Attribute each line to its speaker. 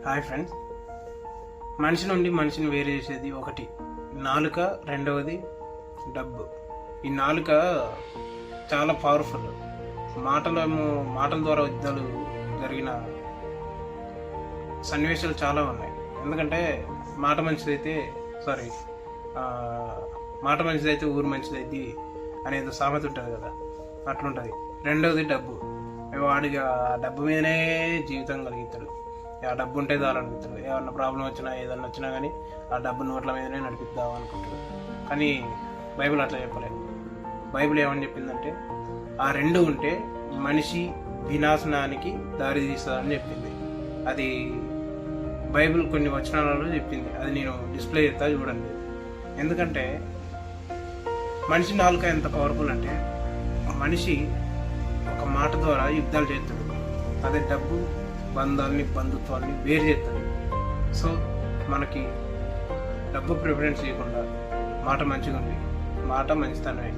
Speaker 1: Hi friends. మనిషి నుండి మనిషిని వేరు చేసేది ఒకటి నాలుక, రెండవది డబ్బు. ఈ నాలుక చాలా పవర్ఫుల్. మాటల ద్వారా యుద్ధాలు జరిగిన సన్నివేశాలు చాలా ఉన్నాయి. ఎందుకంటే మాట మంచిదైతే ఊరు మంచిదైతే అనేది సామెత ఉంటుంది కదా, అట్లుంటుంది. రెండవది డబ్బు. వాడికి ఆ డబ్బు మీదనే జీవితం కలిగిస్తాడు. ఆ డబ్బు ఉంటే చాలనుకుంటాడు. ఏమన్నా ప్రాబ్లం వచ్చినా ఏదన్నా వచ్చినా కానీ ఆ డబ్బు నోట్ల మీదనే నడిపిద్దాం అనుకుంటాడు. కానీ బైబిల్ అట్లా చెప్పలేదు. బైబిల్ ఏమని చెప్పిందంటే ఆ రెండు ఉంటే మనిషి వినాశనానికి దారి తీస్తుందని చెప్పింది. అది బైబిల్ కొన్ని వచనాలలో చెప్పింది. అది నేను డిస్ప్లే చేస్తా, చూడండి. ఎందుకంటే మనిషి నాలుక ఎంత పవర్ఫుల్ అంటే మనిషి ఒక మాట ద్వారా యుద్ధాలు చేస్తాడు. అదే డబ్బు బంధాలని బంధుత్వాన్ని వేరు చేస్తాడు. సో మనకి డబ్బు ప్రిఫరెన్స్ చేయకుండా మాట మంచిగా ఉంది, మాట మంచితనమే